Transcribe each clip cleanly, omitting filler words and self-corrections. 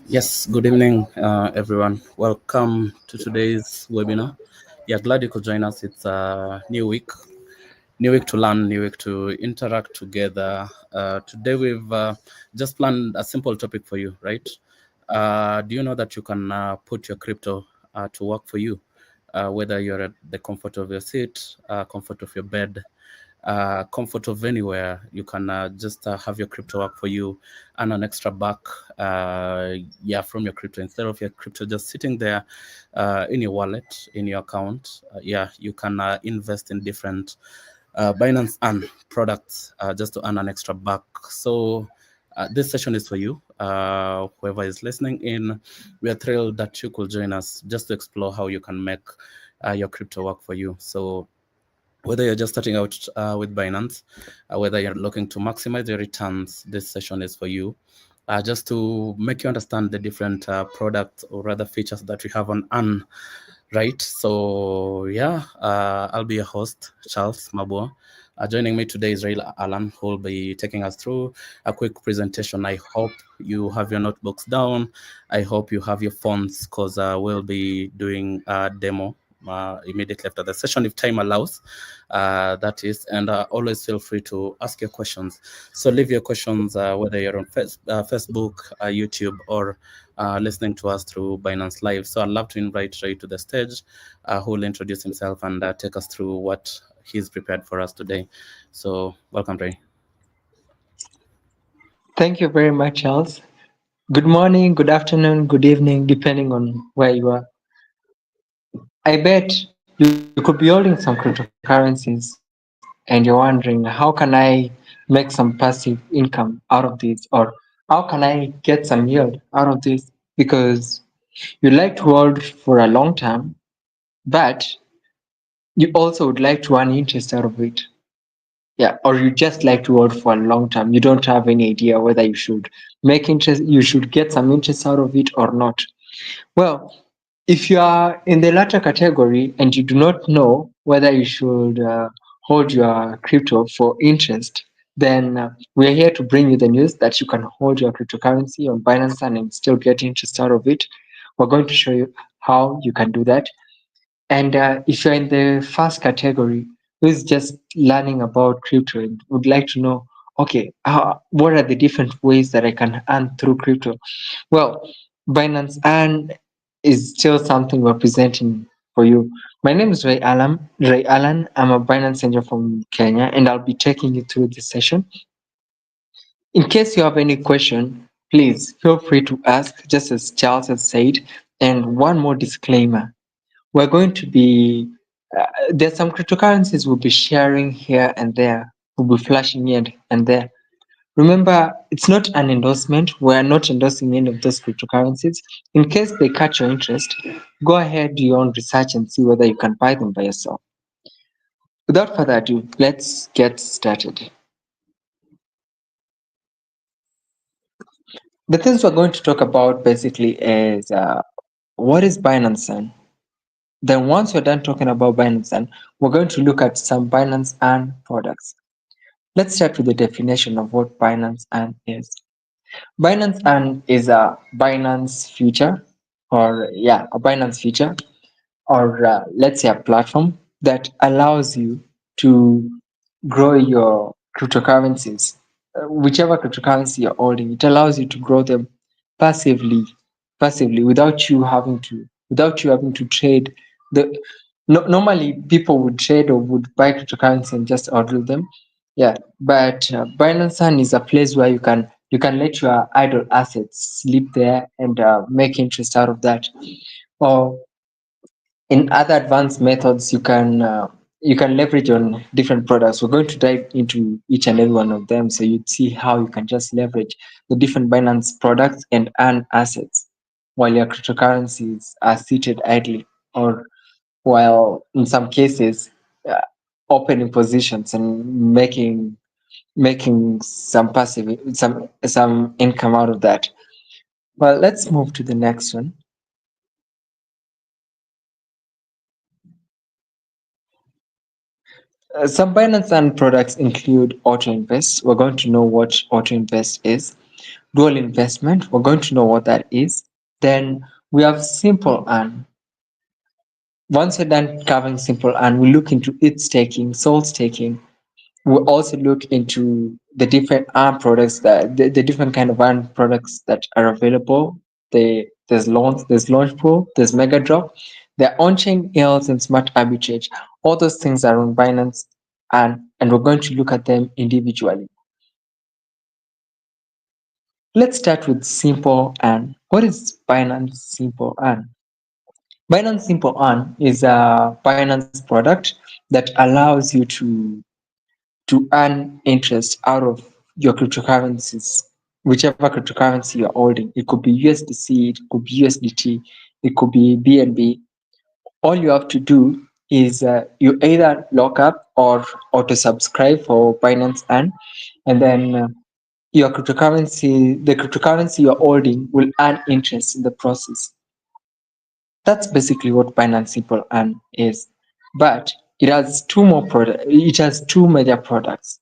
Yes, good evening, everyone. Welcome to today's webinar. Yeah, glad you could join us. It's a new week to learn, new week to interact together. Today we've just planned a simple topic for you, right? Do you know that you can put your crypto to work for you, whether you're at the comfort of your seat, comfort of your bed, comfort of anywhere? You can just have your crypto work for you, and an extra buck, from your crypto, instead of your crypto just sitting there in your wallet, in your account. You can invest in different Binance and products just to earn an extra buck. So this session is for you. Whoever is listening in, we are thrilled that you could join us just to explore how you can make your crypto work for you. So whether you're just starting out with Binance, whether you're looking to maximize your returns, this session is for you. Just to make you understand the different products or rather features that we have on Earn, right? So I'll be your host, Charles Mabua. Joining me today is Ray Alan, who will be taking us through a quick presentation. I hope you have your notebooks down. I hope you have your phones, because we'll be doing a demo immediately after the session, if time allows, that is. And always feel free to ask your questions. So leave your questions, whether you're on Facebook, YouTube, or listening to us through Binance Live. So I'd love to invite Ray to the stage, who will introduce himself and take us through what he's prepared for us today. So welcome, Ray. Thank you very much, Charles. Good morning, good afternoon, good evening, depending on where you are. I bet you could be holding some cryptocurrencies and you're wondering, how can I make some passive income out of this? Or how can I get some yield out of this? Because you like to hold for a long time, but you also would like to earn interest out of it. Yeah, or you just like to hold for a long time. You don't have any idea whether you should make interest, you should get some interest out of it or not. Well, if you are in the latter category and you do not know whether you should hold your crypto for interest, then we are here to bring you the news that you can hold your cryptocurrency on Binance and still get interest out of it. We're going to show you how you can do that. And if you're in the first category, who is just learning about crypto and would like to know, okay, what are the different ways that I can earn through crypto? Well, Binance Earn is still something we're presenting for you. My name is Ray Alan. Ray Alan. I'm a Binance angel from Kenya, and I'll be taking you through this session. In case you have any question, please feel free to ask, just as Charles has said. And one more disclaimer: we're going to be there's some cryptocurrencies we'll be sharing here and there. We'll be flashing here and there. Remember, it's not an endorsement. We're not endorsing any of those cryptocurrencies. In case they catch your interest, go ahead, do your own research and see whether you can buy them by yourself. Without further ado, let's get started. The things we're going to talk about basically is what is Binance Earn? Then once we're done talking about Binance Earn, we're going to look at some Binance Earn products. Let's start with the definition of what Binance Earn is. Binance Earn is a Binance feature, a Binance feature, or let's say a platform that allows you to grow your cryptocurrencies. Whichever cryptocurrency you're holding, it allows you to grow them passively, without you having to trade. The Normally people would trade or would buy cryptocurrency and just hodl them. Yeah, but Binance Sun is a place where you can let your idle assets sleep there and make interest out of that. Or in other advanced methods, you can leverage on different products. We're going to dive into each and every one of them, so you'd see how you can just leverage the different Binance products and earn assets while your cryptocurrencies are seated idly, or while in some cases uh, opening positions and making some income out of that. Well, let's move to the next one. Some Binance and products include Auto Invest. We're going to know what Auto Invest is. dual investment. We're going to know what that is. Then we have simple earn. Once we're done covering simple earn, we look into ETH staking, soul staking. We'll also look into the different ARM products that the different kind of ARM products that are available. There's launch pool, there's mega drop, there are on-chain yields and smart arbitrage. All those things are on Binance, and we're going to look at them individually. Let's start with simple earn. What is Binance Simple Earn? Binance Simple Earn is a Binance product that allows you to earn interest out of your cryptocurrencies, whichever cryptocurrency you're holding. It could be USDC, it could be USDT, it could be BNB. All you have to do is you either lock up or auto subscribe for Binance and then the cryptocurrency you're holding will earn interest in the process. That's basically what Binance Simple Earn is. But it has two more products. It has two major products.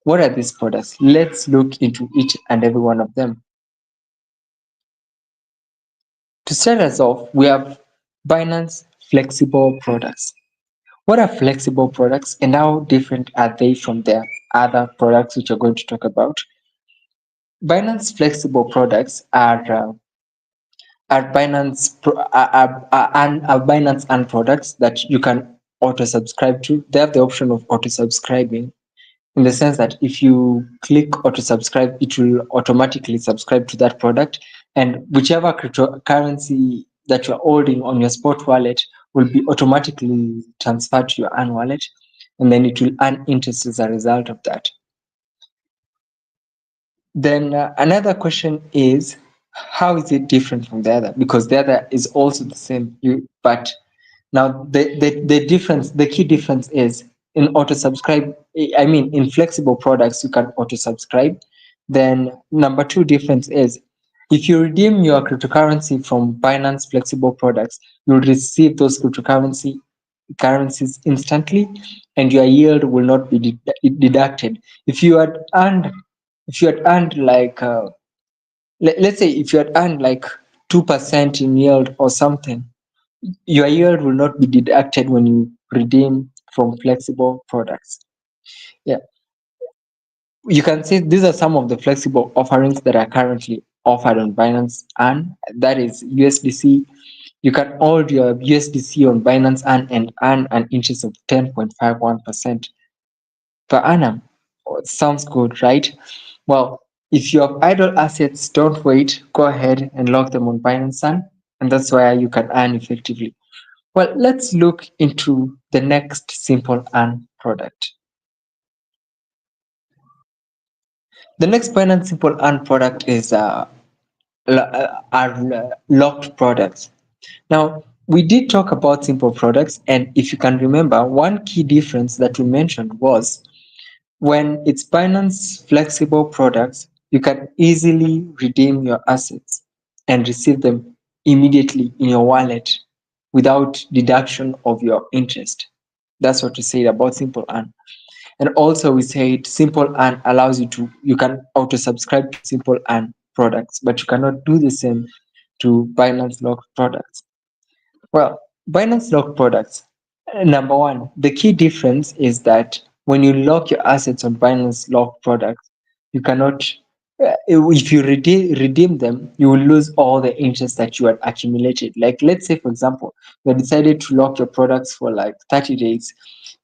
What are these products? Let's look into each and every one of them. To start us off, we have Binance Flexible Products. What are flexible products and how different are they from their other products which we're going to talk about? Binance Flexible Products are Binance and products that you can auto subscribe to. They have the option of auto subscribing in the sense that if you click auto subscribe, it will automatically subscribe to that product, and whichever cryptocurrency that you're holding on your spot wallet will be automatically transferred to your earn wallet, and then it will earn interest as a result of that. Then another question is, how is it different from the other? Because the other is also the same, but now the key difference is in auto subscribe. I mean, in flexible products, you can auto subscribe. Then number two difference is if you redeem your cryptocurrency from Binance flexible products, you'll receive those currencies instantly, and your yield will not be deducted. If you had earned, if you had earned like let's say if you had earned like 2% in yield or something, your yield will not be deducted when you redeem from flexible products. Yeah, you can see these are some of the flexible offerings that are currently offered on Binance, and that is USDC. You can hold your USDC on Binance and earn an interest of 10.51% per annum. Oh, it sounds good, right? Well, if you have idle assets, don't wait. Go ahead and lock them on Binance, and that's where you can earn effectively. Well, let's look into the next simple earn product. The next Binance simple earn product is are locked products. Now, we did talk about simple products, and if you can remember, one key difference that we mentioned was when it's Binance flexible products, you can easily redeem your assets and receive them immediately in your wallet without deduction of your interest. That's what we said about simple earn. And also we said simple earn allows you can auto subscribe to simple earn products, but you cannot do the same to Binance locked products. Well, Binance locked products. Number one, the key difference is that when you lock your assets on Binance locked products, you cannot, if you redeem them, you will lose all the interest that you had accumulated. Like, let's say, for example, you decided to lock your products for like 30 days.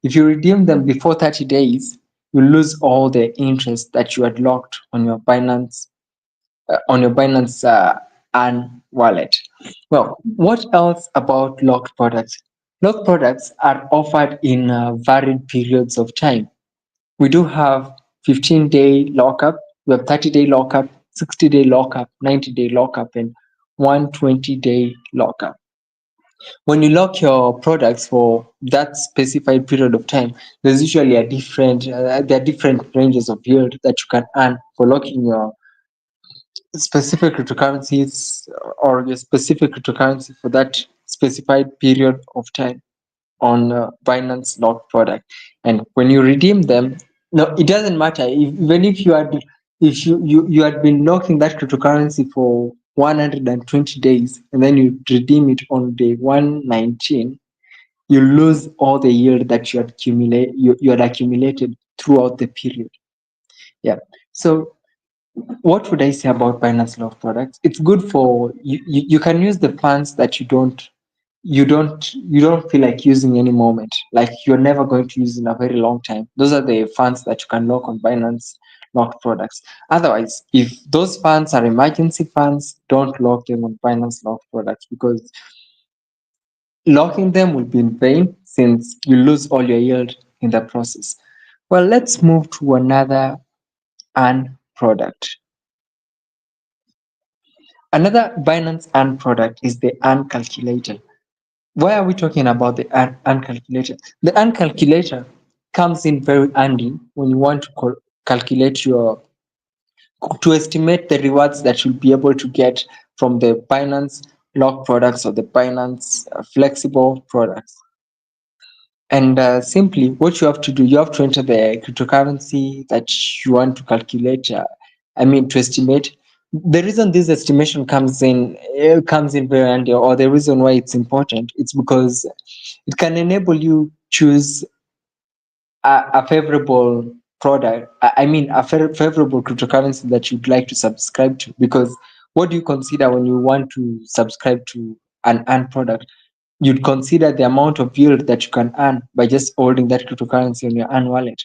If you redeem them before 30 days, you lose all the interest that you had locked on your Binance and wallet. Well, what else about locked products? Locked products are offered in varied periods of time. We do have 15-day lockup, we have 30-day lockup, 60-day lockup, 90-day lockup, and 120-day lockup. When you lock your products for that specified period of time, there's usually there are different ranges of yield that you can earn for locking your specific cryptocurrencies or a specific cryptocurrency for that specified period of time on Binance locked product. And when you redeem them, no, it doesn't matter. Even if you had, if you had been locking that cryptocurrency for 120 days and then you redeem it on day 119, you lose all the yield that you had accumulated throughout the period. Yeah. So what would I say about Binance Love products? It's good for you can use the funds that you don't feel like using any moment, like you're never going to use in a very long time. Those are the funds that you can lock on Binance locked products. Otherwise, if those funds are emergency funds, don't lock them on Binance locked products, because locking them will be in vain since you lose all your yield in the process. Well, let's move to another earn product. Another Binance earn product is the earn calculator. Why are we talking about the earn calculator? The earn calculator comes in very handy when you want to calculate to estimate the rewards that you'll be able to get from the Binance lock products or the Binance flexible products. And simply, what you have to do, you have to enter the cryptocurrency that you want to calculate. To estimate. The reason this estimation comes in very handy, or the reason why it's important, it's because it can enable you choose a favorable product. Favorable cryptocurrency that you'd like to subscribe to. Because what do you consider when you want to subscribe to an earned product? You'd consider the amount of yield that you can earn by just holding that cryptocurrency on your earn wallet.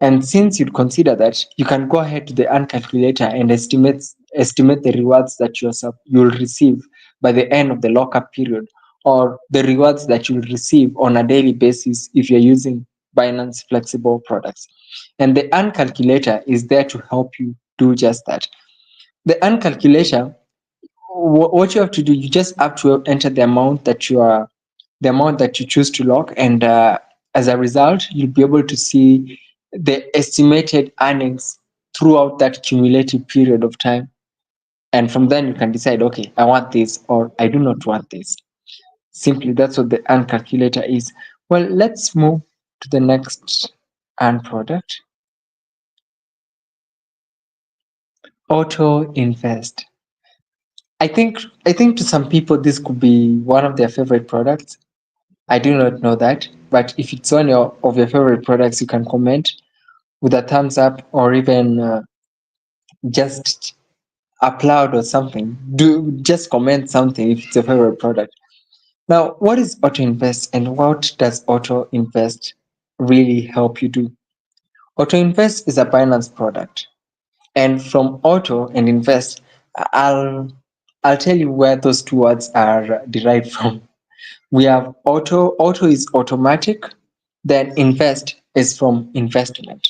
And since you'd consider that, you can go ahead to the earn calculator and estimate the rewards that you'll receive by the end of the lockup period, or the rewards that you'll receive on a daily basis if you're using Binance flexible products. And the earn calculator is there to help you do just that. The earn calculator, what you have to do, you just have to enter the amount that you choose to lock, and as a result, you'll be able to see the estimated earnings throughout that cumulative period of time. And from then, you can decide, okay, I want this or I do not want this. Simply, that's what the earn calculator is. Well, let's move to the next earn product, auto invest. I think to some people this could be one of their favorite products. I do not know that, but if it's one of your favorite products, you can comment with a thumbs up, or even just applaud or something. Do just comment something if it's your favorite product. Now, what is auto invest and what does auto invest really help you do? Auto invest is a Binance product, and from auto and invest, I'll I'll tell you where those two words are derived from. We have auto. Auto is automatic. Then invest is from investment,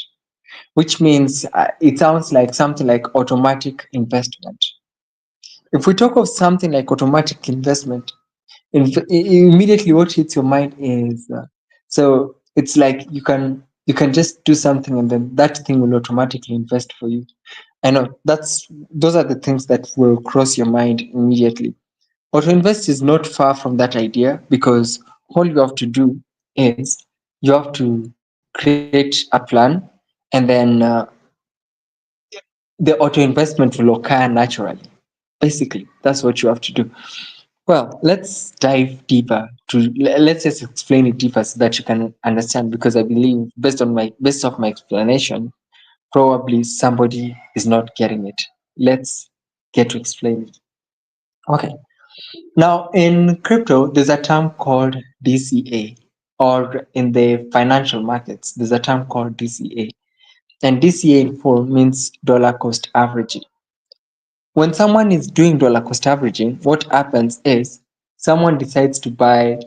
which means it sounds like something like automatic investment. If we talk of something like automatic investment, immediately what hits your mind is so it's like you can just do something and then that thing will automatically invest for you. I know those are the things that will cross your mind immediately. Auto invest is not far from that idea, because all you have to do is you have to create a plan, and then the auto investment will occur naturally. Basically, that's what you have to do. Well, let's dive deeper. Let's just explain it deeper so that you can understand. Because I believe, based off my explanation, probably somebody is not getting it. Let's get to explain it. Okay. Now, in crypto, there's a term called DCA, or in the financial markets, there's a term called DCA. And DCA in full means dollar cost averaging. When someone is doing dollar cost averaging, what happens is someone decides to buy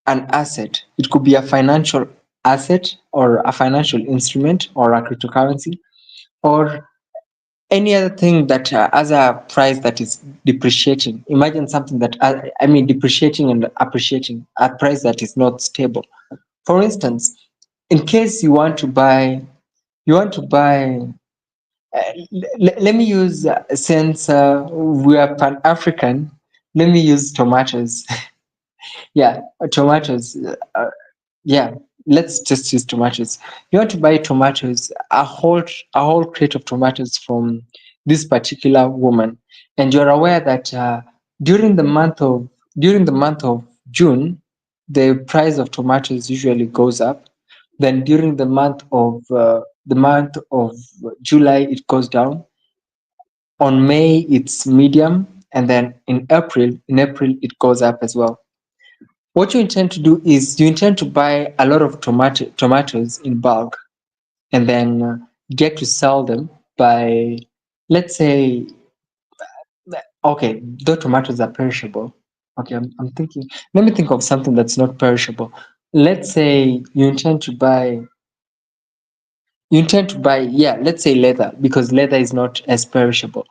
an asset. It could be a financial asset, or a financial instrument, or a cryptocurrency, or any other thing that has a price that is depreciating. Imagine something that depreciating and appreciating, a price that is not stable. For instance, in case you want to buy let me use since we are pan-African, let me use tomatoes. Yeah, tomatoes. Yeah, let's just use tomatoes. You want to buy tomatoes, a whole crate of tomatoes from this particular woman, and you're aware that during the month of during the month of June, the price of tomatoes usually goes up. Then during the month of July, it goes down. On May, it's medium, and then in April, it goes up as well. What you intend to do is you intend to buy a lot of tomatoes in bulk, and then get to sell them by, let's say, okay, the tomatoes are perishable. Okay, I'm thinking, let me think of something that's not perishable. Let's say yeah, let's say leather, because leather is not as perishable.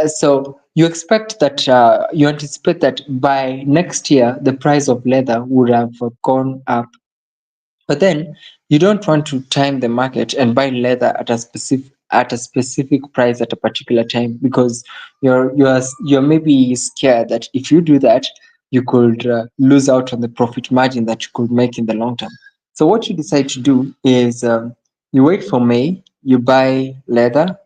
So you anticipate that by next year, the price of leather would have gone up. But then you don't want to time the market and buy leather at a specific price at a particular time, because you're maybe scared that if you do that, you could lose out on the profit margin that you could make in the long term. So what you decide to do is, you wait for May, you buy leather,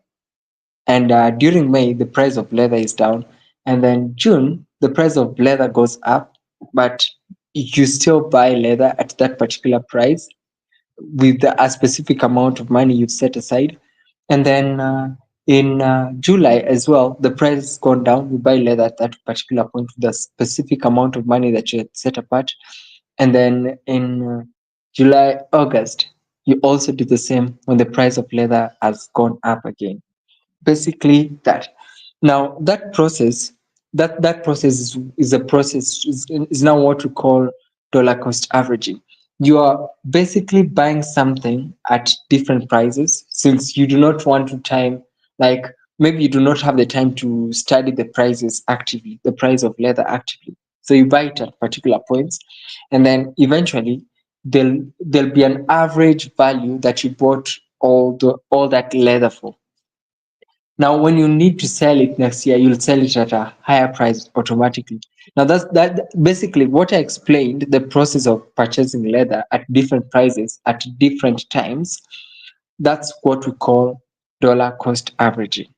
and during May the price of leather is down, and then June the price of leather goes up, but you still buy leather at that particular price with a specific amount of money you've set aside. And then in July as well, the price has gone down. You buy leather at that particular point with a specific amount of money that you had set apart. And then in July, August, you also do the same when the price of leather has gone up again. Basically that. Now that process is now what we call dollar cost averaging. You are basically buying something at different prices, since you do not want to time, like, maybe you do not have the time to study the price of leather actively. So you buy it at particular points, and then eventually there'll be an average value that you bought all that leather for. Now, when you need to sell it next year, you'll sell it at a higher price automatically. Now, that's that basically what I explained, the process of purchasing leather at different prices at different times. That's what we call dollar cost averaging.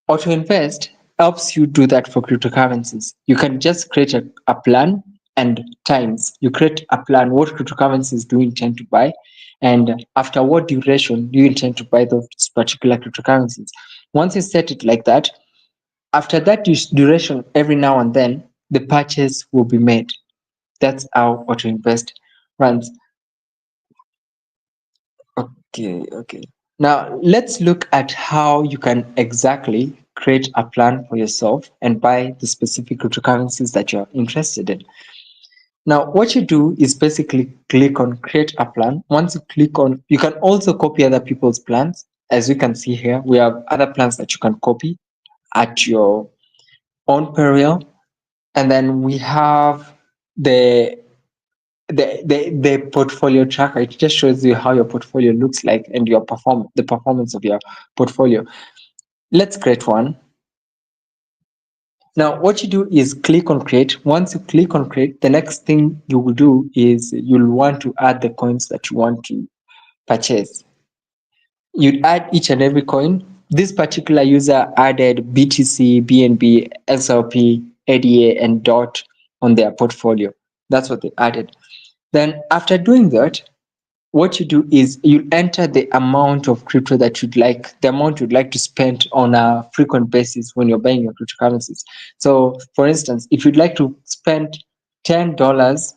Auto invest helps you do that for cryptocurrencies. You can just create a plan and times. You create a plan, what cryptocurrencies do you intend to buy, and after what duration do you intend to buy those particular cryptocurrencies. Once you set it like that, after that duration, every now and then, the purchase will be made. That's how auto invest runs. Okay. Now let's look at how you can exactly create a plan for yourself and buy the specific cryptocurrencies that you're interested in. Now, what you do is basically click on create a plan. Once you click on, you can also copy other people's plans. As you can see here, we have other plans that you can copy at your own peril. And then we have the the portfolio tracker. It just shows you how your portfolio looks like and the performance of your portfolio. Let's create one. Now what you do is click on create. Once you click on create, the next thing you will do is you'll want to add the coins that you want to purchase. You'd add each and every coin. This particular user added BTC, BNB, XRP, ADA, and DOT on their portfolio. That's what they added. Then after doing that, what you do is you enter the amount of crypto that the amount you'd like to spend on a frequent basis when you're buying your cryptocurrencies. So, for instance, if you'd like to spend $10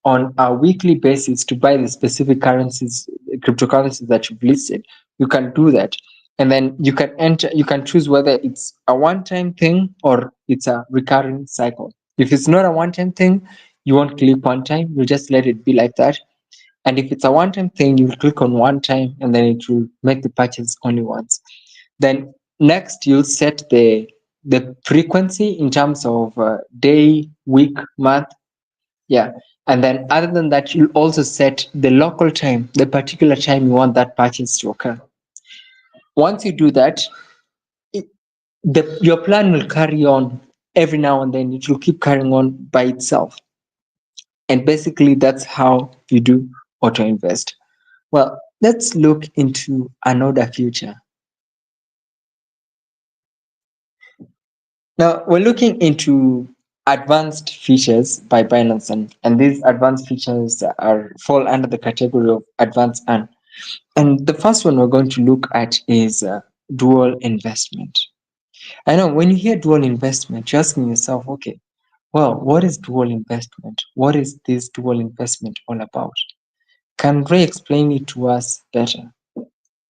on a weekly basis to buy the specific cryptocurrencies that you've listed, you can do that. And then you can choose whether it's a one-time thing or it's a recurring cycle. If it's not a one-time thing, you won't click one time, you just let it be like that. And if it's a one-time thing, you will click on one time and then it will make the purchase only once. Then next, you'll set the frequency in terms of day, week, month. Yeah. And then other than that, you'll also set the local time, the particular time you want that purchase to occur. Once you do that, it, your plan will carry on every now and then. It will keep carrying on by itself. And basically, that's how you do auto invest. Well, let's look into another future. Now, we're looking into advanced features by Binance, and these advanced features are fall under the category of advanced earn. And the first one we're going to look at is dual investment. I know when you hear dual investment, you're asking yourself, okay, well, what is dual investment? What is this dual investment all about? Can Ray explain it to us better?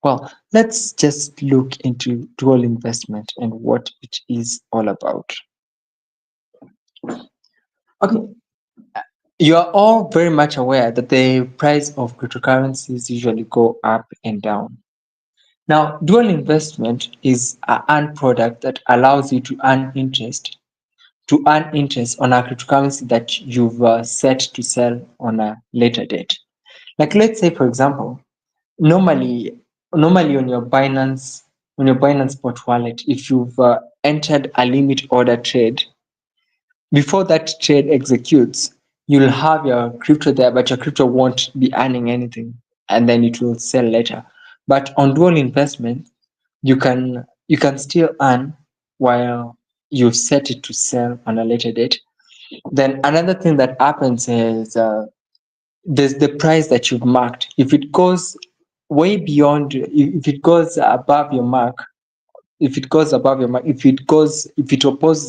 Well, let's just look into dual investment and what it is all about. Okay, you are all very much aware that the price of cryptocurrencies usually go up and down. Now, dual investment is an product that allows you to earn interest on a cryptocurrency that you've set to sell on a later date. Like let's say, for example, normally normally on your Binance Spot wallet, if you've entered a limit order trade, before that trade executes, you'll have your crypto there, but your crypto won't be earning anything, and then it will sell later. But on dual investment, you can still earn while you've set it to sell on a later date. Then another thing that happens is there's the price that you've marked. If it goes way beyond, if it goes above your mark, if it opposes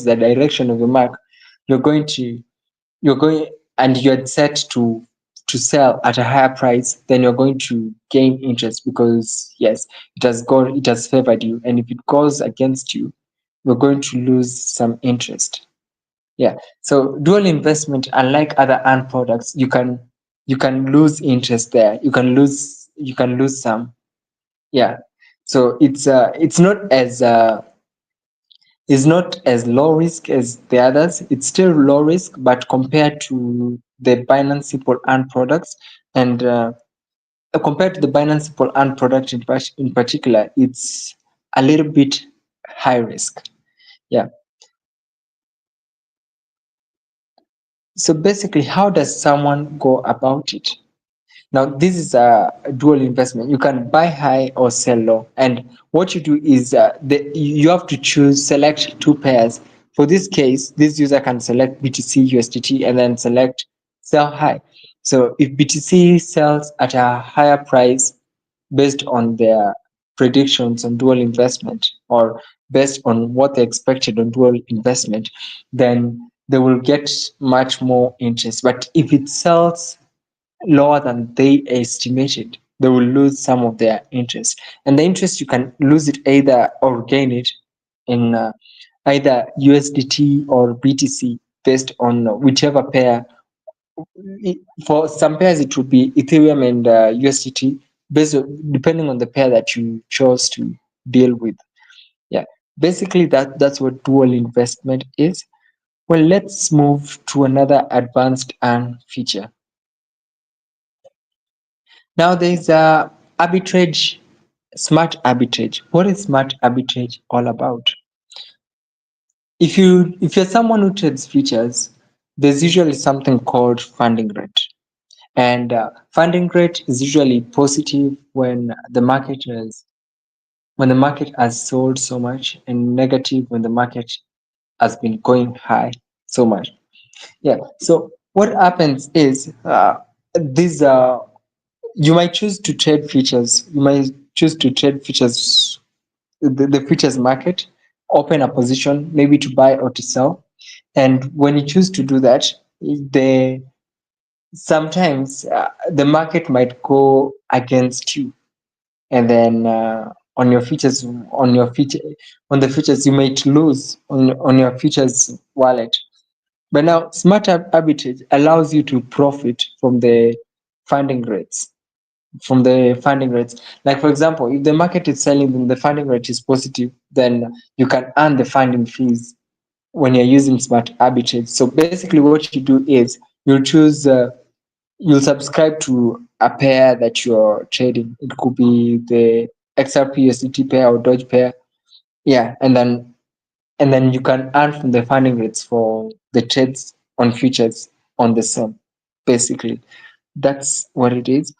the direction of your mark, you're going to you're going and you're set to sell at a higher price, then you're going to gain interest because yes, it has favored you. And if it goes against you, you're going to lose some interest. Yeah. So dual investment, unlike other earn products, you can lose interest there. You can lose some. Yeah. So it's not as low risk as the others. It's still low risk, but compared to the Binance Simple Earn products, and compared to the Binance Simple Earn product in particular, it's a little bit high risk. Yeah. So basically, how does someone go about it? Now, this is a dual investment. You can buy high or sell low. And what you do is you have to select two pairs. For this case, this user can select BTC, USDT, and then select sell high. So if BTC sells at a higher price based on their predictions on dual investment or based on what they expected on dual investment, then they will get much more interest. But if it sells lower than they estimated, they will lose some of their interest. And the interest, you can lose it either or gain it in either USDT or BTC based on whichever pair. For some pairs, it would be Ethereum and USDT, depending on the pair that you chose to deal with. Yeah, basically that's what dual investment is. Well, let's move to another advanced earn feature. Now there's arbitrage, smart arbitrage. What is smart arbitrage all about? If you're someone who trades futures, there's usually something called funding rate. And funding rate is usually positive when the market has sold so much, and negative when the market has been going high so much. Yeah. So what happens is these you might choose to trade futures. You might choose to trade futures, the futures market, open a position, maybe to buy or to sell. And when you choose to do that, the sometimes the market might go against you, and then on your futures, on the futures, you might lose on your futures wallet. But now, smart arbitrage allows you to profit funding rates from the funding rates. Like for example, if the market is selling and the funding rate is positive, then you can earn the funding fees when you're using smart arbitrage. So basically, what you do is you'll subscribe to a pair that you're trading. It could be the XRP USDT pair or Doge pair. Yeah, and then you can earn from the funding rates for the trades on futures on the same. basically. That's what it is.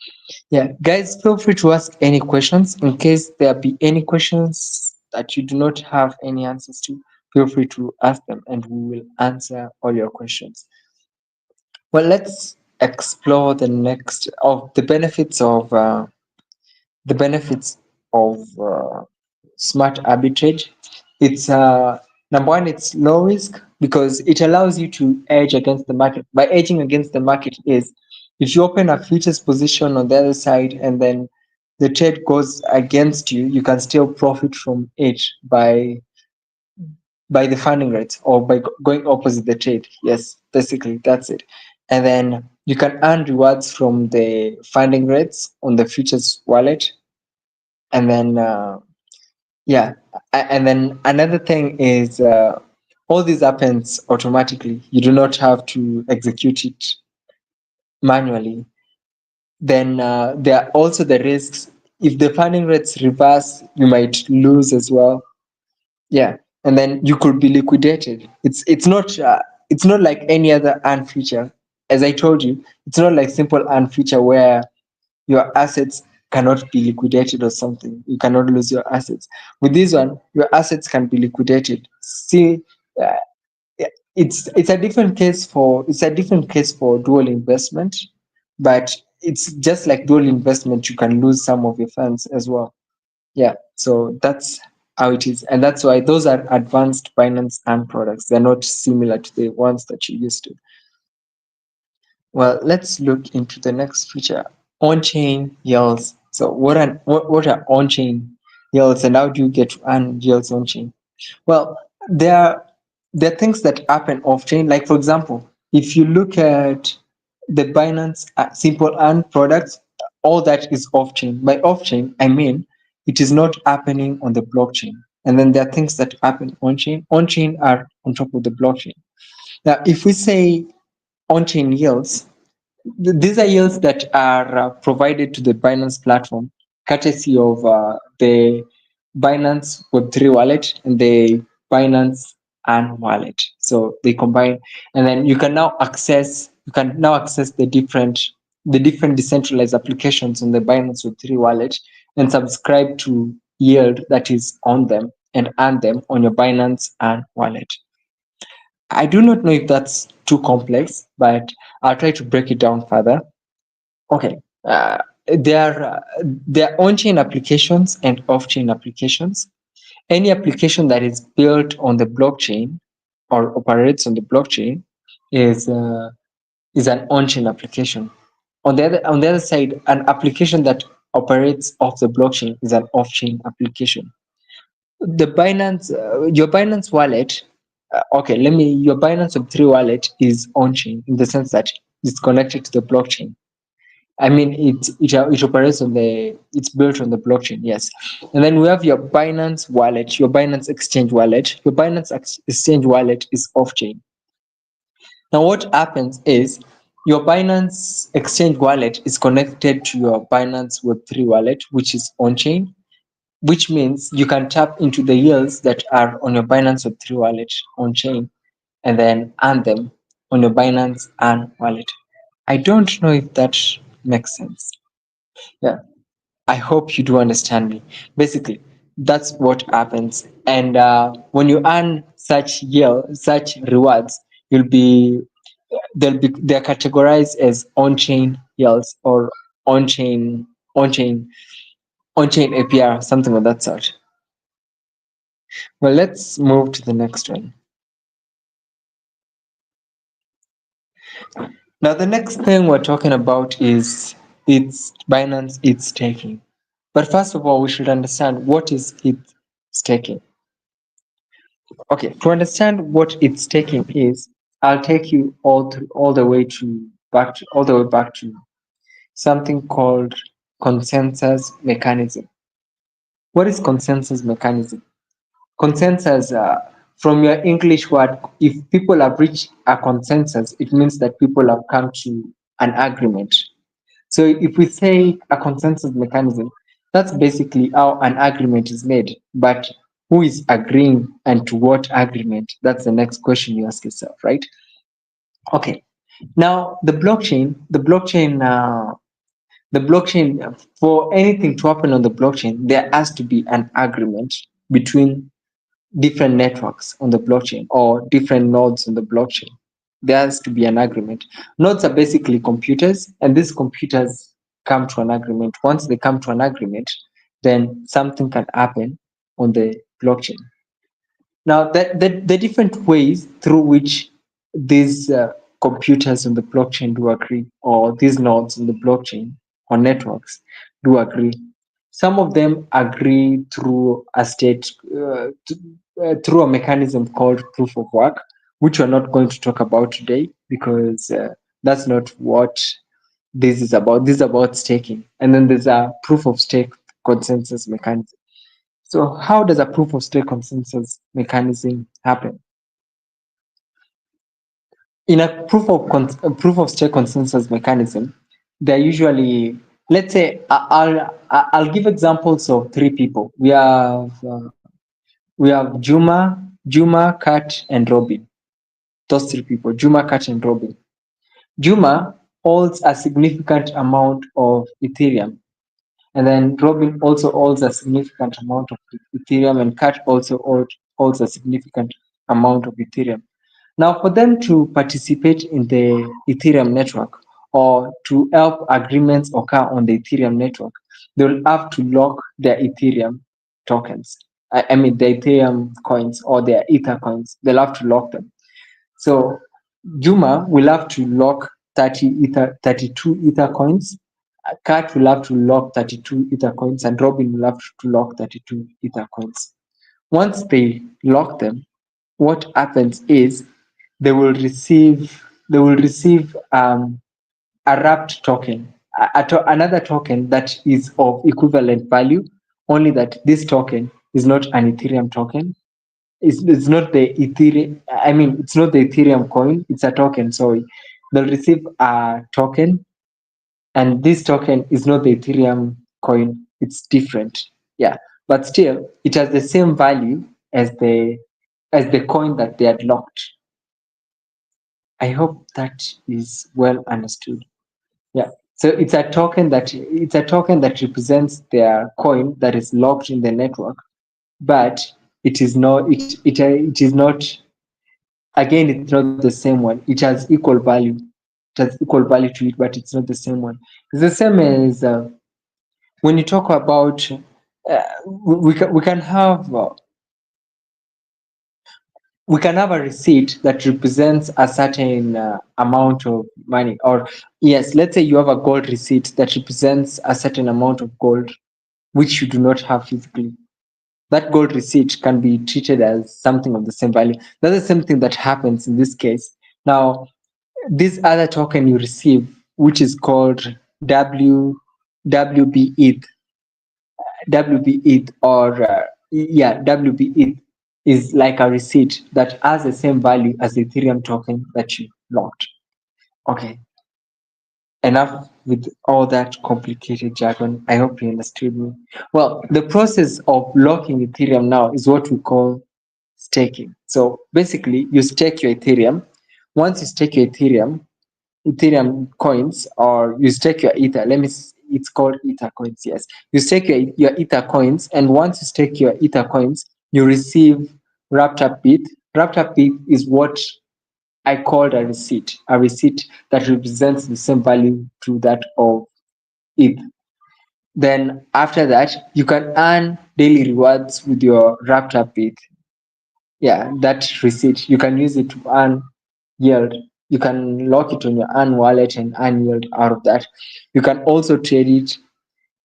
Yeah, guys, feel free to ask any questions. In case there be any questions that you do not have any answers to, feel free to ask them and we will answer all your questions. Well, let's explore the next of the benefits of smart arbitrage. It's number one, it's low risk because it allows you to edge against the market. By edging against the market is if you open a futures position on the other side and then the trade goes against you, you can still profit from it by the funding rates or by going opposite the trade. Yes, basically that's it. And then you can earn rewards from the funding rates on the futures wallet. And then yeah, and then another thing is all this happens automatically. You do not have to execute it manually. Then there are also the risks. If the funding rates reverse, you might lose as well. Yeah, and then you could be liquidated. It's not like any other earn feature. As I told you, it's not like simple earn feature where your assets cannot be liquidated or something. You cannot lose your assets. With this one, your assets can be liquidated. See, uh, it's a different case for dual investment, but it's just like dual investment. You can lose some of your funds as well. Yeah, so that's how it is, and that's why those are advanced Binance and products. They're not similar to the ones that you used to. Well, let's look into the next feature, on-chain yields. So what are on-chain yields and how do you get to earn yields on-chain? Well, there are there are things that happen off-chain. Like for example, if you look at the Binance simple earn products, all that is off-chain. By off-chain, I mean it is not happening on the blockchain. And then there are things that happen on-chain. On-chain are on top of the blockchain. Now, if we say on-chain yields, these are yields that are provided to the Binance platform, courtesy of the Binance Web3 wallet and the Binance Earn wallet. So they combine, and then you can now access the different decentralized applications on the Binance Web3 wallet and subscribe to yield that is on them and earn them on your Binance Earn wallet. I do not know if that's too complex, but I'll try to break it down further. Okay. There are on-chain applications and off-chain applications. Any application that is built on the blockchain or operates on the blockchain is uh, is an on-chain application. On the other side, an application that operates off the blockchain is an off-chain application. Your Binance wallet, your Binance Web3 wallet is on-chain in the sense that it's connected to the blockchain. I mean, it operates it's built on the blockchain, yes. And then we have your Binance wallet, your Binance Exchange wallet. Your Exchange wallet is off-chain. Now, what happens is your Binance Exchange wallet is connected to your Binance Web3 wallet, which is on-chain, which means you can tap into the yields that are on your Binance Web3 wallet on-chain and then earn them on your Binance Earn wallet. I don't know if that makes sense. Yeah. I hope you do understand me. Basically, that's what happens. And when you earn such rewards, you'll be they're categorized as on-chain yields or on-chain on-chain on-chain APR, something of that sort. Well, let's move to the next one. Now, the next thing we're talking about is it's Binance it's staking. But first of all, we should understand what is it staking. Okay, to understand what its taking is, I'll take you all the way back to something called consensus mechanism. What is consensus mechanism? Consensus, from your English word, if people have reached a consensus, it means that people have come to an agreement. So if we say a consensus mechanism, that's basically how an agreement is made. But who is agreeing and to what agreement? That's the next question you ask yourself, right? Okay. Now, the blockchain, for anything to happen on the blockchain, there has to be an agreement between different networks on the blockchain or different nodes on the blockchain. There has to be an agreement. Nodes are basically computers, and these computers come to an agreement. Once they come to an agreement, then something can happen on the blockchain. Now, the different ways through which these computers on the blockchain do agree, or these nodes on the blockchain or networks do agree. Some of them agree through a through a mechanism called proof of work, which we're not going to talk about today because that's not what this is about. This is about staking, and then there's a proof of stake consensus mechanism. So how does a proof of stake consensus mechanism happen? In a a proof of stake consensus mechanism, they're usually, let's say, I'll give examples of three people. We have Juma, Kat, and Robin. Those three people, Juma, Kat, and Robin. Juma holds a significant amount of Ethereum, and then Robin also holds a significant amount of Ethereum, and Kat also holds a significant amount of Ethereum. Now, for them to participate in the Ethereum network or to help agreements occur on the Ethereum network, they will have to lock their Ethereum tokens. I mean, the Ethereum coins or their Ether coins. They'll have to lock them. So Juma will have to lock 32 Ether coins. Kat will have to lock 32 Ether coins, and Robin will have to lock 32 Ether coins. Once they lock them, what happens is they will receive a wrapped token, another token that is of equivalent value, only that this token is not an Ethereum token. It's not the Ethereum. I mean, it's not the Ethereum coin. It's a token. Sorry, they'll receive a token, and this token is not the Ethereum coin. It's different. Yeah, but still, it has the same value as the coin that they had locked. I hope that is well understood. Yeah. So it's a token that represents their coin that is locked in the network, but it is not the same one. It has equal value. It has equal value to it, but it's not the same one. It's the same as when you talk about we can have a receipt that represents a certain amount of money, or yes, let's say you have a gold receipt that represents a certain amount of gold which you do not have physically. That gold receipt can be treated as something of the same value. That's the same thing that happens in this case. Now, this other token you receive, which is called WBETH, WBETH or WBETH is like a receipt that has the same value as the Ethereum token that you locked. Okay, enough with all that complicated jargon. I hope you understood me. Well, the process of locking Ethereum now is what we call staking. So basically, you stake your Ethereum. Once you stake your Ethereum coins, or you stake your Ether. It's called Ether coins. Yes, you stake your Ether coins, and once you stake your Ether coins, you receive wrapped up bit. Wrapped up bit is what I called a receipt that represents the same value to that of ETH. Then after that, you can earn daily rewards with your wrapped up bit. Yeah, that receipt you can use it to earn yield. You can lock it on your earn wallet and earn yield out of that. You can also trade it.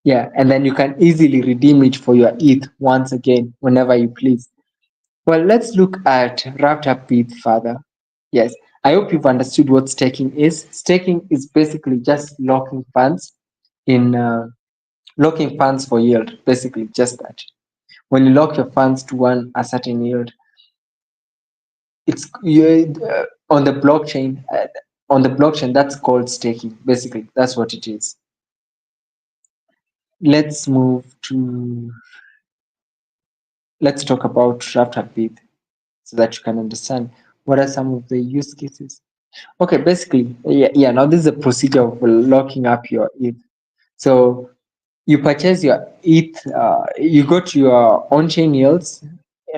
Yeah, and then you can easily redeem it for your ETH once again whenever you please. Well, let's look at wrapped up ETH further. Yes, I hope you've understood what staking is. Staking is basically just in locking funds for yield. Basically, just that. When you lock your funds to a certain yield, it's on the blockchain. On the blockchain, that's called staking. Basically, that's what it is. Let's move to let's talk about wrapped up ETH so that you can understand what are some of the use cases. Okay, basically, yeah. Now this is a procedure of locking up your ETH. So you purchase your ETH. You go to your on-chain yields.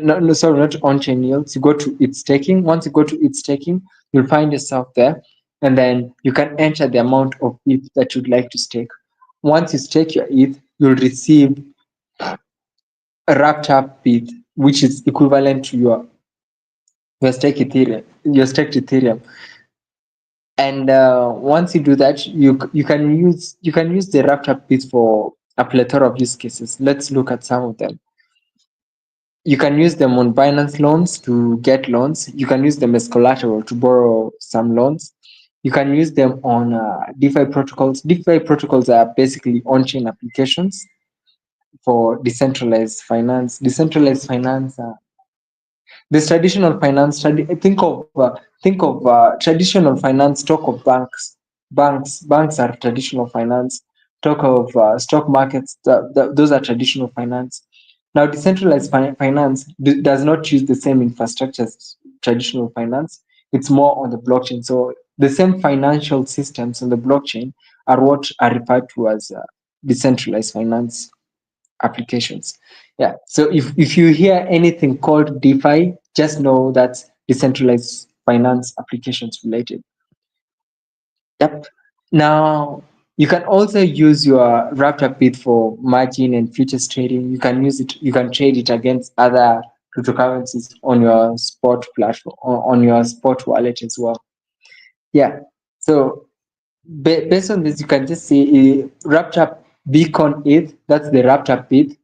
No, no, sorry, not on-chain yields. You go to ETH staking. Once you go to ETH staking, you'll find yourself there, and then you can enter the amount of ETH that you'd like to stake. Once you stake your ETH, you'll receive a wrapped up ETH, which is equivalent to your staked Ethereum. And once you do that, you can use the wrapped up ETH for a plethora of use cases. Let's look at some of them. You can use them on Binance loans to get loans. You can use them as collateral to borrow some loans. You can use them on DeFi protocols. DeFi protocols are basically on-chain applications for decentralized finance. Decentralized finance. This traditional finance. Think of traditional finance. Talk of banks. Banks are traditional finance. Talk of stock markets. Those are traditional finance. Now, decentralized finance does not use the same infrastructure as traditional finance. It's more on the blockchain. So the same financial systems on the blockchain are what are referred to as decentralized finance applications. Yeah. So if you hear anything called DeFi, just know that's decentralized finance applications related. Yep. Now you can also use your wrapped up bit for margin and futures trading. You can use it. You can trade it against other cryptocurrencies on your spot platform, on your spot wallet as well. Yeah. So based on this, you can just see wrapped up beacon ETH. That's the wrapped up bit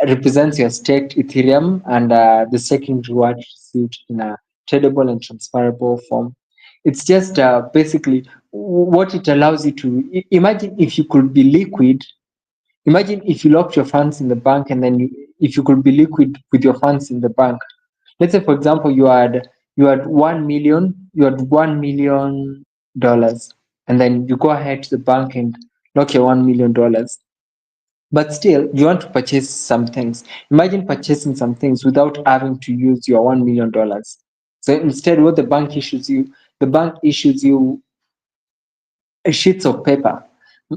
represents your staked Ethereum and the staking reward received in a tradable and transferable form. It's just basically what it allows you to imagine if you could be liquid. Imagine if you locked your funds in the bank and then if you could be liquid with your funds in the bank. Let's say, for example, you had 1 million, you had $1 million, and then you go ahead to the bank and lock your $1 million. But still, you want to purchase some things. Imagine purchasing some things without having to use your $1 million. So instead, what the bank issues you sheets of paper,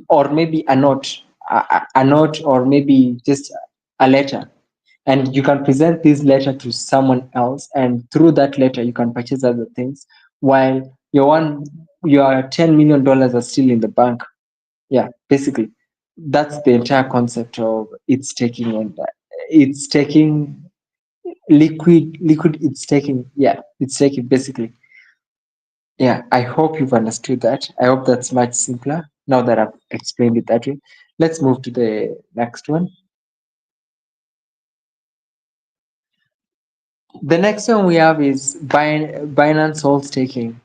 or maybe a note, or maybe just a letter. And you can present this letter to someone else, and through that letter, you can purchase other things, while your $10 million are still in the bank. Yeah, basically that's the entire concept of it's taking, and it's taking liquid it's taking, yeah, it's taking basically. Yeah, I hope you've understood that. I hope that's much simpler now that I've explained it that way. Let's move to the next one. The next one we have is Binance Soul Staking.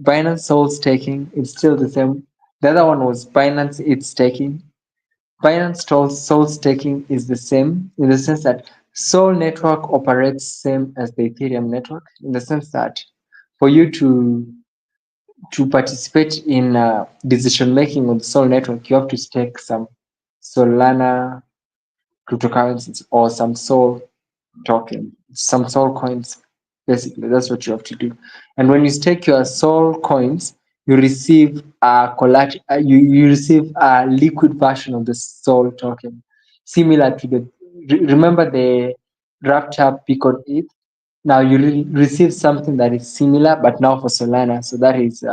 Binance Soul Staking is still the same. The other one was Binance It's Staking. Binance Soul Staking is the same in the sense that Soul Network operates same as the Ethereum network, in the sense that for you to participate in decision making on the Soul Network, you have to stake some Solana cryptocurrencies or some Soul token, some Soul coins. Basically, that's what you have to do. And when you stake your Soul coins, you receive you receive a liquid version of the Soul token, similar to the remember the wrapped up Bitcoin ETH. Now you receive something that is similar, but now for Solana. So that is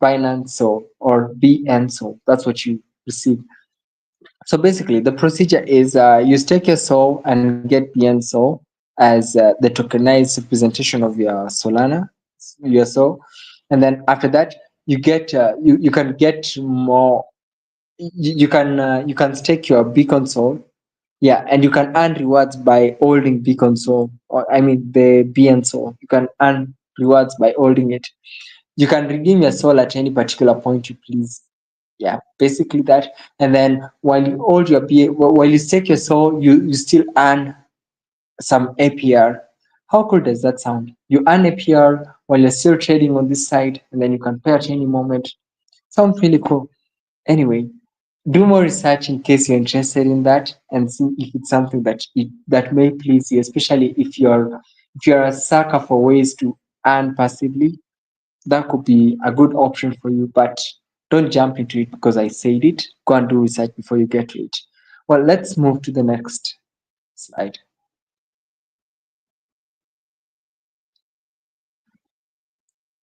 Binance Soul or BN Soul. That's what you receive. So basically, the procedure is you stake your Soul and get BN Soul as the tokenized representation of your Solana, your Soul, and then after that, you can get more. You can stake your Beacon Soul, yeah, and you can earn rewards by holding Beacon Soul, or I mean the BN Soul. You can earn rewards by holding it. You can redeem your soul at any particular point you please. Yeah, basically that. And then while you hold your while you stake your soul, you still earn some APR. How cool does that sound? You earn APR while you're still trading on this side, and then you can pay at any moment. Sounds really cool. Anyway, do more research in case you're interested in that, and see if it's something that may please you, especially if you're a sucker for ways to earn passively. That could be a good option for you, but don't jump into it because I said it. Go and do research before you get to it. Well, let's move to the next slide.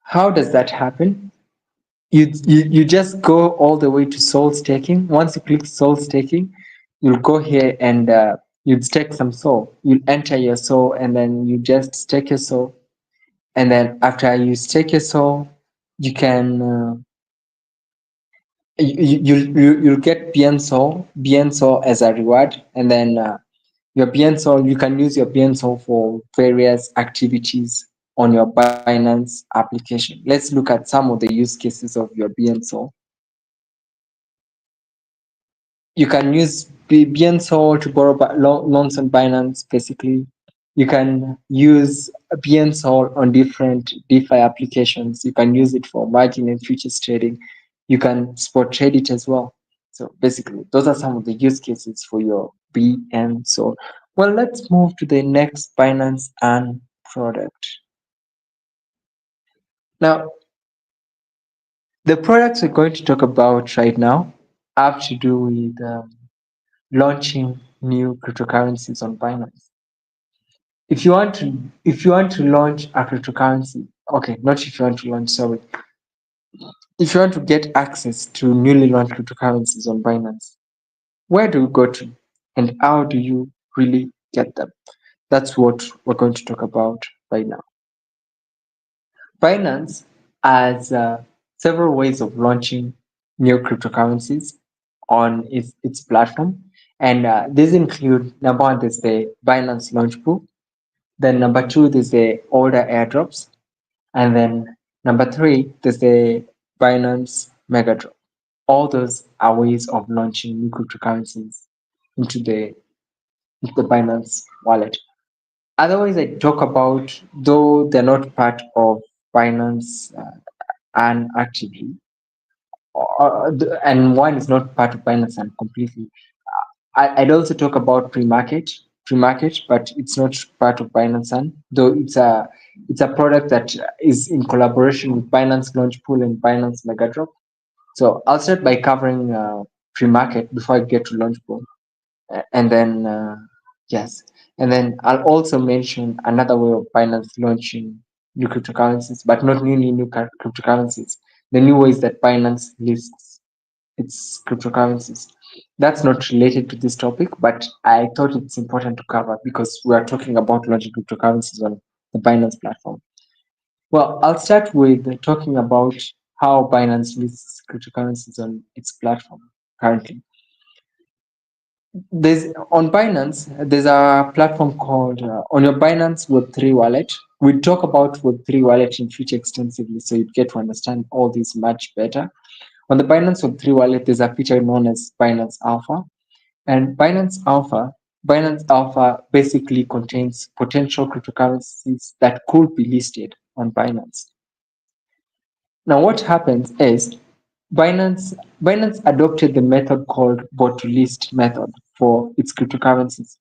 How does that happen? You just go all the way to soul staking. Once you click soul staking, you'll go here and you'd stake some soul. You'll enter your soul and then you just stake your soul. And then after you stake your soul, you can you'll get BN Soul as a reward, and then your BN Soul, you can use your BN Soul for various activities on your Binance application. Let's look at some of the use cases of your BN Soul. You can use BN to borrow loans on Binance, basically. You can use BN on different DeFi applications. You can use it for margin and futures trading. You can spot trade it as well. So basically, those are some of the use cases for your BN. Well, let's move to the next Binance and product. Now, the products we're going to talk about right now have to do with launching new cryptocurrencies on Binance. If you want to launch a cryptocurrency, okay, not if you want to launch, sorry. If you want to get access to newly launched cryptocurrencies on Binance, where do you go to and how do you really get them? That's what we're going to talk about right now. Binance has several ways of launching new cryptocurrencies on its platform. And these include number one, there's the Binance Launch Pool. Then number two, there's the order airdrops. And then number three, there's the Binance Mega Drop. All those are ways of launching new cryptocurrencies into the Binance wallet. Otherwise, I talk about, though they're not part of Binance and actively, and one is not part of Binance and completely. I'd also talk about pre-market, but it's not part of Binance and though it's a product that is in collaboration with Binance Launch Pool and Binance Mega Drop. So I'll start by covering pre-market before I get to Launch Pool, and then yes, and then I'll also mention another way of Binance launching new cryptocurrencies, but not really new cryptocurrencies. The new ways that Binance lists its cryptocurrencies. That's not related to this topic, but I thought it's important to cover because we are talking about launching cryptocurrencies on the Binance platform. Well, I'll start with talking about how Binance lists cryptocurrencies on its platform currently. On Binance, there's a platform called on your Binance Web3 wallet. We talk about Web3 wallet in future extensively, so you get to understand all this much better. On the Binance Web3 wallet, there's a feature known as Binance Alpha. And Binance Alpha basically contains potential cryptocurrencies that could be listed on Binance. Now, what happens is Binance adopted the method called bot to list method for its cryptocurrencies.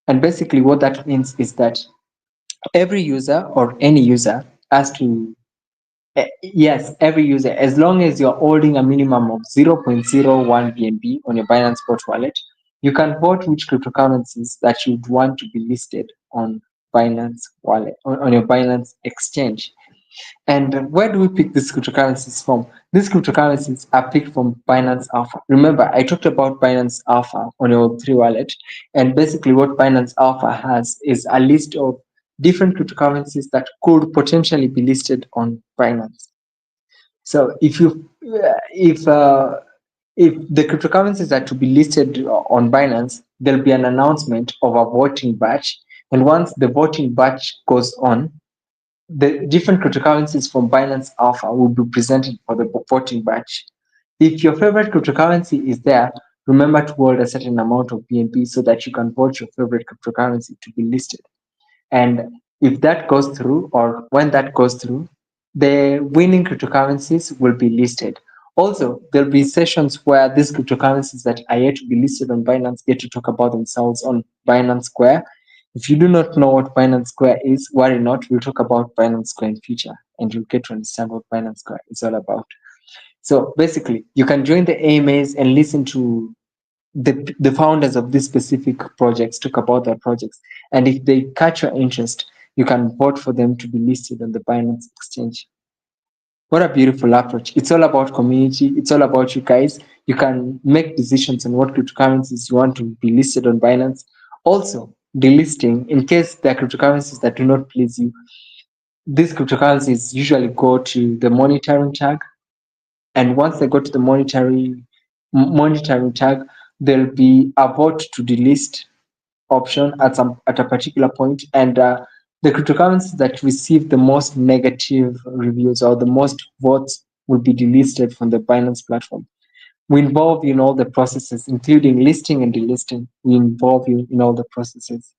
And basically, what that means is that every user or any user has to yes, every user, as long as you're holding a minimum of 0.01 BNB on your Binance Spot wallet, you can vote which cryptocurrencies that you'd want to be listed on Binance wallet, on your Binance exchange. And where do we pick these cryptocurrencies from? These cryptocurrencies are picked from Binance Alpha. Remember, I talked about Binance Alpha on your Web3 wallet, and basically what Binance Alpha has is a list of different cryptocurrencies that could potentially be listed on Binance. So if the cryptocurrencies are to be listed on Binance, there'll be an announcement of a voting batch, and once the voting batch goes on, the different cryptocurrencies from Binance Alpha will be presented for the voting batch. If your favorite cryptocurrency is there, remember to hold a certain amount of BNB so that you can vote your favorite cryptocurrency to be listed. And if that goes through, or when that goes through, the winning cryptocurrencies will be listed. Also, there'll be sessions where these cryptocurrencies that are yet to be listed on Binance get to talk about themselves on Binance Square. If you do not know what Binance Square is, worry not. We'll talk about Binance Square in future and you'll get to understand what Binance is all about. So basically, you can join the AMAs and listen to the founders of these specific projects talk about their projects. And if they catch your interest, you can vote for them to be listed on the Binance exchange. What a beautiful approach. It's all about community. It's all about you guys. You can make decisions on what cryptocurrencies you want to be listed on Binance. Also, delisting in case there are cryptocurrencies that do not please you. These cryptocurrencies usually go to the monitoring tag, and once they go to the monitoring tag, there'll be a vote to delist option at a particular point, and the cryptocurrencies that receive the most negative reviews or the most votes will be delisted from the Binance platform. We involve you in all the processes, including listing and delisting. We involve you in all the processes.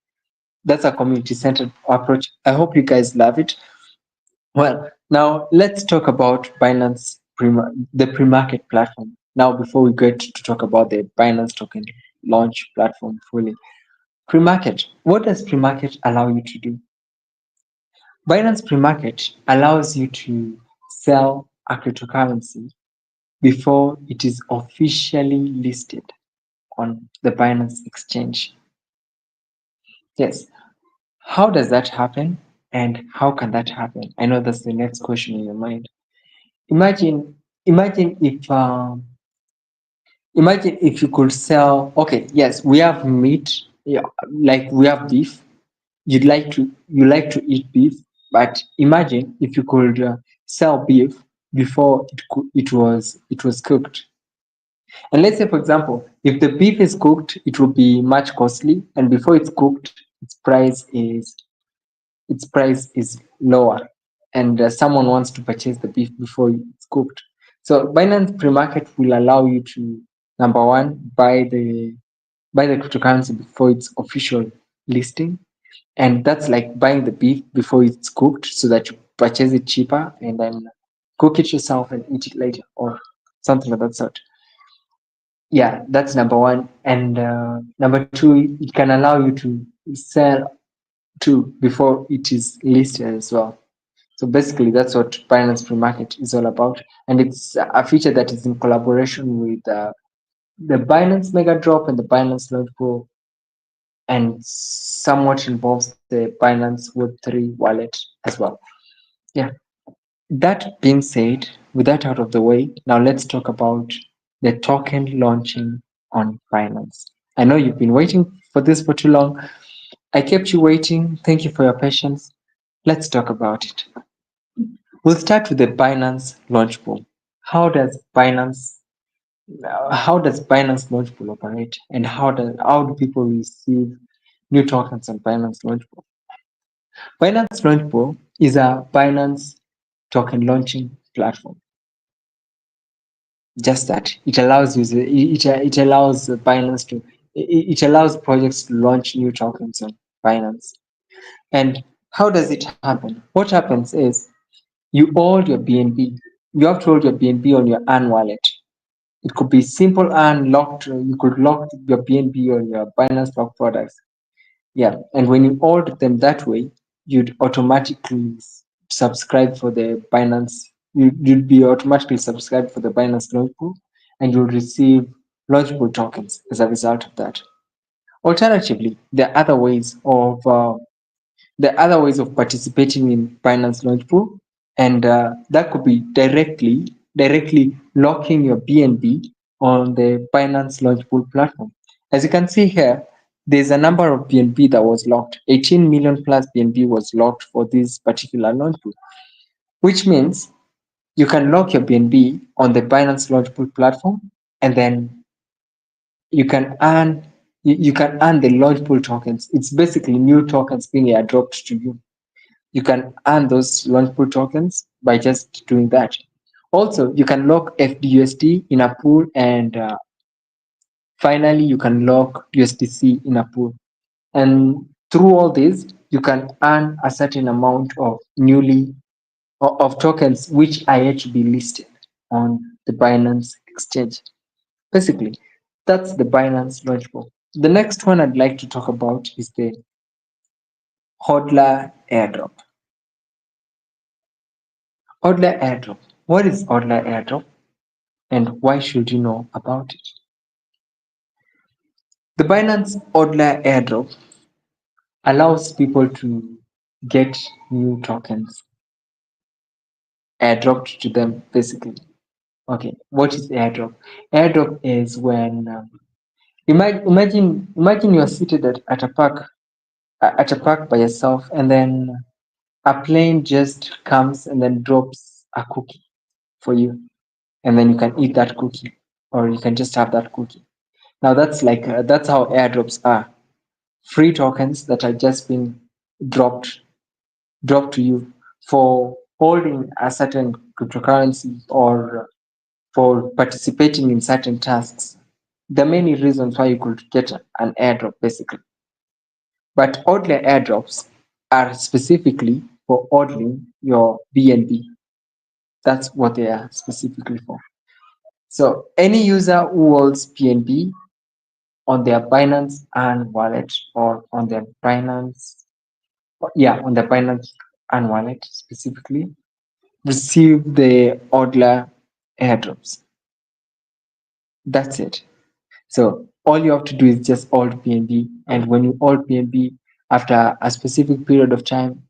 That's a community-centered approach. I hope you guys love it. Well, now let's talk about the pre-market platform. Now, before we get to talk about the Binance token launch platform fully, pre-market. What does pre-market allow you to do? Binance pre-market allows you to sell a cryptocurrency before it is officially listed on the Binance exchange. Yes. How does that happen? And how can that happen? I know that's the next question in your mind. Imagine, imagine if, imagine if you could sell. Okay, yes, we have meat, yeah, like we have beef. You like to eat beef, but imagine if you could sell beef before it was cooked. And let's say, for example, if the beef is cooked, it will be much costly, and before it's cooked, its price is lower, and someone wants to purchase the beef before it's cooked. So Binance pre-market will allow you to, number one, buy the cryptocurrency before its official listing, and that's like buying the beef before it's cooked so that you purchase it cheaper and then cook it yourself and eat it later or something of that sort. Yeah, that's number one. And number two, it can allow you to sell too before it is listed as well. So basically, that's what Binance Pre-Market is all about, and it's a feature that is in collaboration with the Binance Mega Drop and the Binance Launch Pool, and somewhat involves the Binance Web3 wallet as well. Yeah. That being said, with that out of the way, now let's talk about the token launching on Binance. I know you've been waiting for this for too long. I kept you waiting. Thank you for your patience. Let's talk about it. We'll start with the Binance Launch Pool. How does Binance Launch Pool operate, and how do people receive new tokens on Binance Launch Pool? Binance Launch Pool is a Binance token launching platform. Just that it allows Binance to it allows projects to launch new tokens on Binance. And how does it happen? What happens is you hold your BNB. You have to hold your BNB on your Earn wallet. It could be simple Earn locked. You could lock your BNB on your Binance Lock products. Yeah, and when you hold them that way, you'd automatically subscribe for the Binance. You'd be automatically subscribed for the Binance Launch Pool, and you'll receive Launch Pool tokens as a result of that. Alternatively, there are other ways of participating in Binance Launch Pool, and that could be directly locking your BNB on the Binance Launch Pool platform. As you can see here, there's a number of BNB that was locked. 18 million plus BNB was locked for this particular launch pool, which means you can lock your BNB on the Binance Launch Pool platform, and then you can earn the launch pool tokens. It's basically new tokens being airdropped to you. You can earn those launch pool tokens by just doing that. Also, you can lock FDUSD in a pool, and finally, you can lock USDC in a pool. And through all this, you can earn a certain amount of tokens which are yet to be listed on the Binance exchange. Basically, that's the Binance launch pool. The next one I'd like to talk about is the hodler airdrop. Oddler airdrop. What is Oddler airdrop and why should you know about it? The Binance Oddler airdrop allows people to get new tokens airdropped to them basically. Okay, what is airdrop? Airdrop is when imagine you're seated at a park by yourself, and then a plane just comes and then drops a cookie for you, and then you can eat that cookie, or you can just have that cookie. Now that's how airdrops are. Free tokens that are just being dropped dropped to you for holding a certain cryptocurrency or for participating in certain tasks. There are many reasons why you could get an airdrop basically. But Oddly airdrops are specifically for hodling your BNB. That's what they are specifically for. So any user who holds BNB on their Binance and wallet or on their on the Binance and wallet specifically, receive the Odler airdrops. That's it. So all you have to do is just hold PNB, and when you hold PNB after a specific period of time,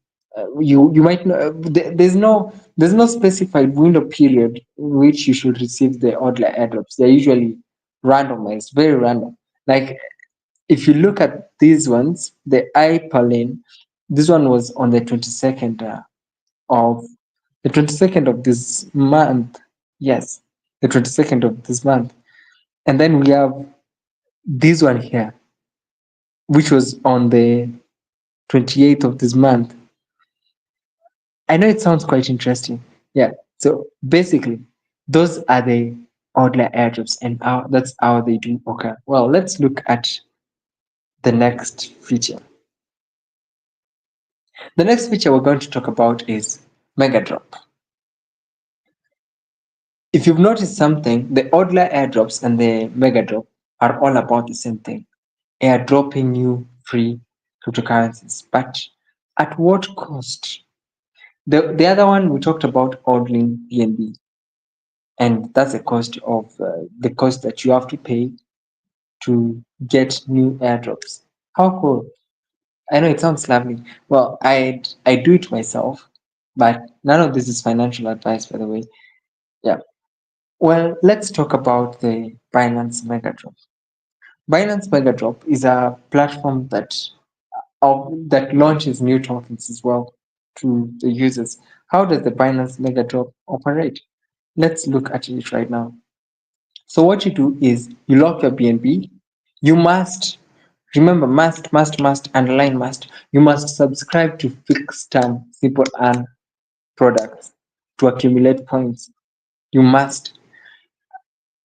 you might know, there's no specified window period in which you should receive the Odler airdrops. They're usually randomized, very random. Like if you look at these ones, the iPerlane, this one was on the 22nd of the 22nd of this month. Yes, the 22nd of this month. And then we have this one here, which was on the 28th of this month. I know it sounds quite interesting. Yeah. So basically, those are the outlier airdrops, and that's how they do occur. Well, let's look at the next feature. The next feature we're going to talk about is Mega Drop. If you've noticed something, the Oddler airdrops and the Mega Drop are all about the same thing. Airdropping you free cryptocurrencies. But at what cost? The other one we talked about ordering BNB, and that's the cost that you have to pay to get new airdrops. How cool! I know it sounds lovely. Well, I do it myself, but none of this is financial advice, by the way. Yeah. Well, let's talk about the Binance Megadrop. Binance Megadrop is a platform that launches new tokens as well to the users. How does the Binance Megadrop operate? Let's look at it right now. So what you do is you lock your BNB. You must remember must underline must. You must subscribe to fixed term simple earn products to accumulate points. You must.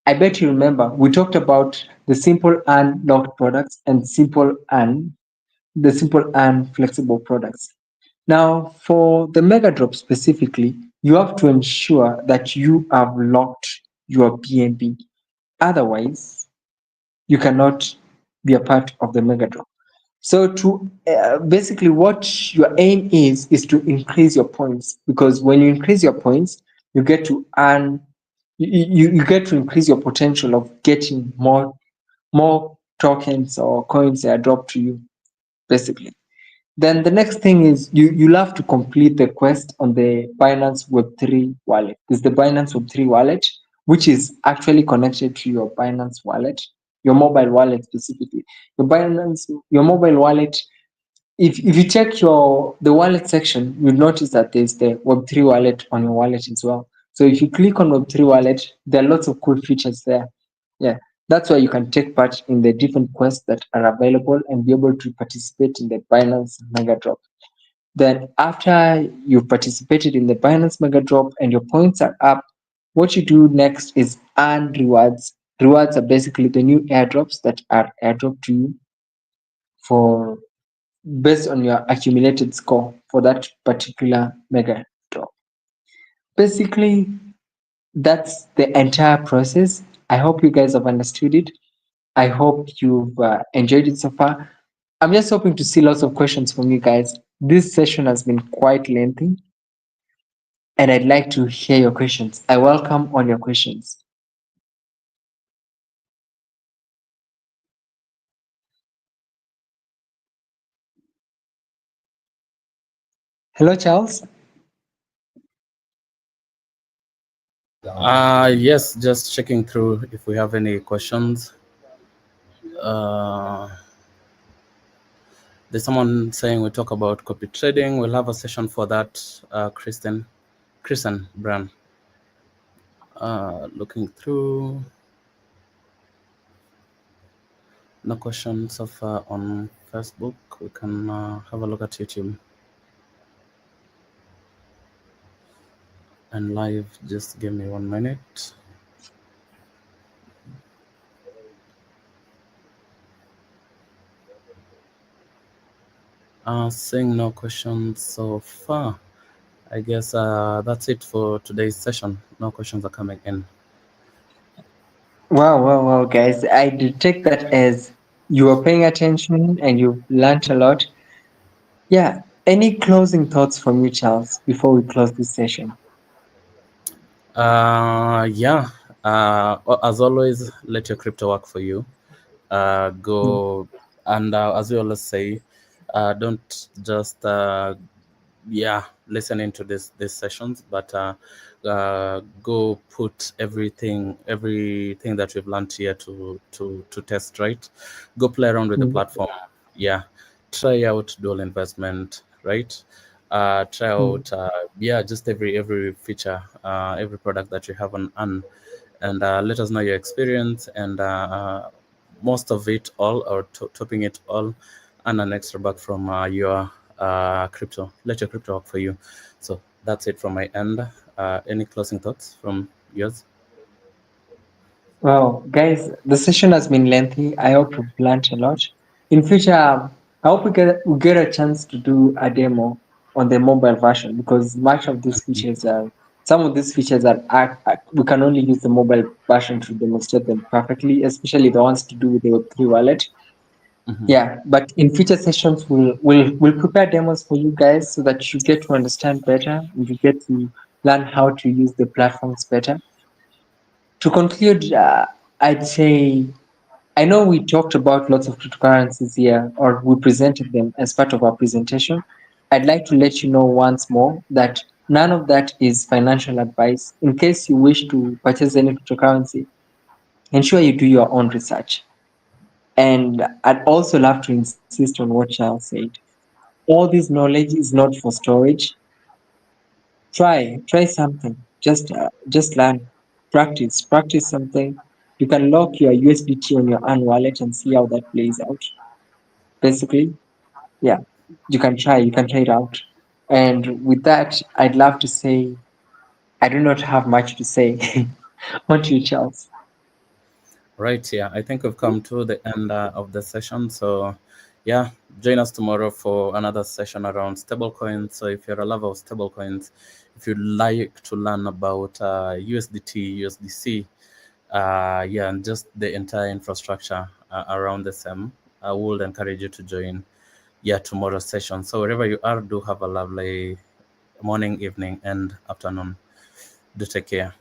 I bet you remember we talked about the simple earn locked products and simple and flexible products. Now, for the mega drop specifically, you have to ensure that you have locked your BNB. Otherwise, you cannot be a part of the mega drop. So, to basically, what your aim is to increase your points, because when you increase your points, you get to earn, you get to increase your potential of getting more tokens or coins that are dropped to you, basically. Then the next thing is you'll have to complete the quest on the Binance Web3 wallet. There's the Binance Web3 wallet, which is actually connected to your Binance wallet, your mobile wallet specifically. Your mobile wallet. If you check the wallet section, you'll notice that there's the Web3 wallet on your wallet as well. So if you click on Web3 wallet, there are lots of cool features there. Yeah, that's why you can take part in the different quests that are available and be able to participate in the Binance Mega Drop. Then after you've participated in the Binance Mega Drop and your points are up, what you do next is earn rewards. Rewards are basically the new airdrops that are airdropped to you for based on your accumulated score for that particular mega drop. Basically, that's the entire process. I hope you guys have understood it. I hope you've enjoyed it so far. I'm just hoping to see lots of questions from you guys. This session has been quite lengthy, and I'd like to hear your questions. I welcome all your questions. Hello, Charles. Yes, just checking through if we have any questions. Uh, there's someone saying we talk about copy trading. We'll have a session for that, Kristen Brand. Looking through, no questions so far on Facebook. We can have a look at YouTube and live. Just give me 1 minute. Seeing no questions so far. I guess that's it for today's session. No questions are coming in. Wow, wow, wow, guys. I detect that as you are paying attention and you've learned a lot. Yeah. Any closing thoughts from you, Charles, before we close this session? Yeah. As always, let your crypto work for you. Go and as we always say, don't just listening to these sessions, but go put everything that we've learned here to test, right? Go play around with the Mm, platform. Yeah, try out dual investment, right? Try mm, out just every feature, every product that you have on, and let us know your experience, and most of it all, or topping it all, and an extra buck from your crypto. Let your crypto work for you. So that's it from my end. Any closing thoughts from yours? Wow, guys, the session has been lengthy. I hope you've learned a lot. In future, I hope we get a chance to do a demo on the mobile version because much of these features are some of these features we can only use the mobile version to demonstrate them perfectly, especially the ones to do with the Web3 wallet. Hmm. Yeah, but in future sessions, we'll prepare demos for you guys so that you get to understand better and you get to learn how to use the platforms better. To conclude, I'd say I know we talked about lots of cryptocurrencies here, or we presented them as part of our presentation. I'd like to let you know once more that none of that is financial advice. In case you wish to purchase any cryptocurrency, ensure you do your own research. And I'd also love to insist on what Charles said. All this knowledge is not for storage. Try something. Just learn, practice something. You can lock your USDT on your own wallet and see how that plays out. Basically, yeah, you can try it out. And with that, I'd love to say I do not have much to say. On to you, Charles. Right, yeah. I think we've come to the end of the session. So, yeah, join us tomorrow for another session around stablecoins. So, if you're a lover of stablecoins, if you'd like to learn about USDT, USDC, and just the entire infrastructure around the same, I would encourage you to join, tomorrow's session. So, wherever you are, do have a lovely morning, evening, and afternoon. Do take care.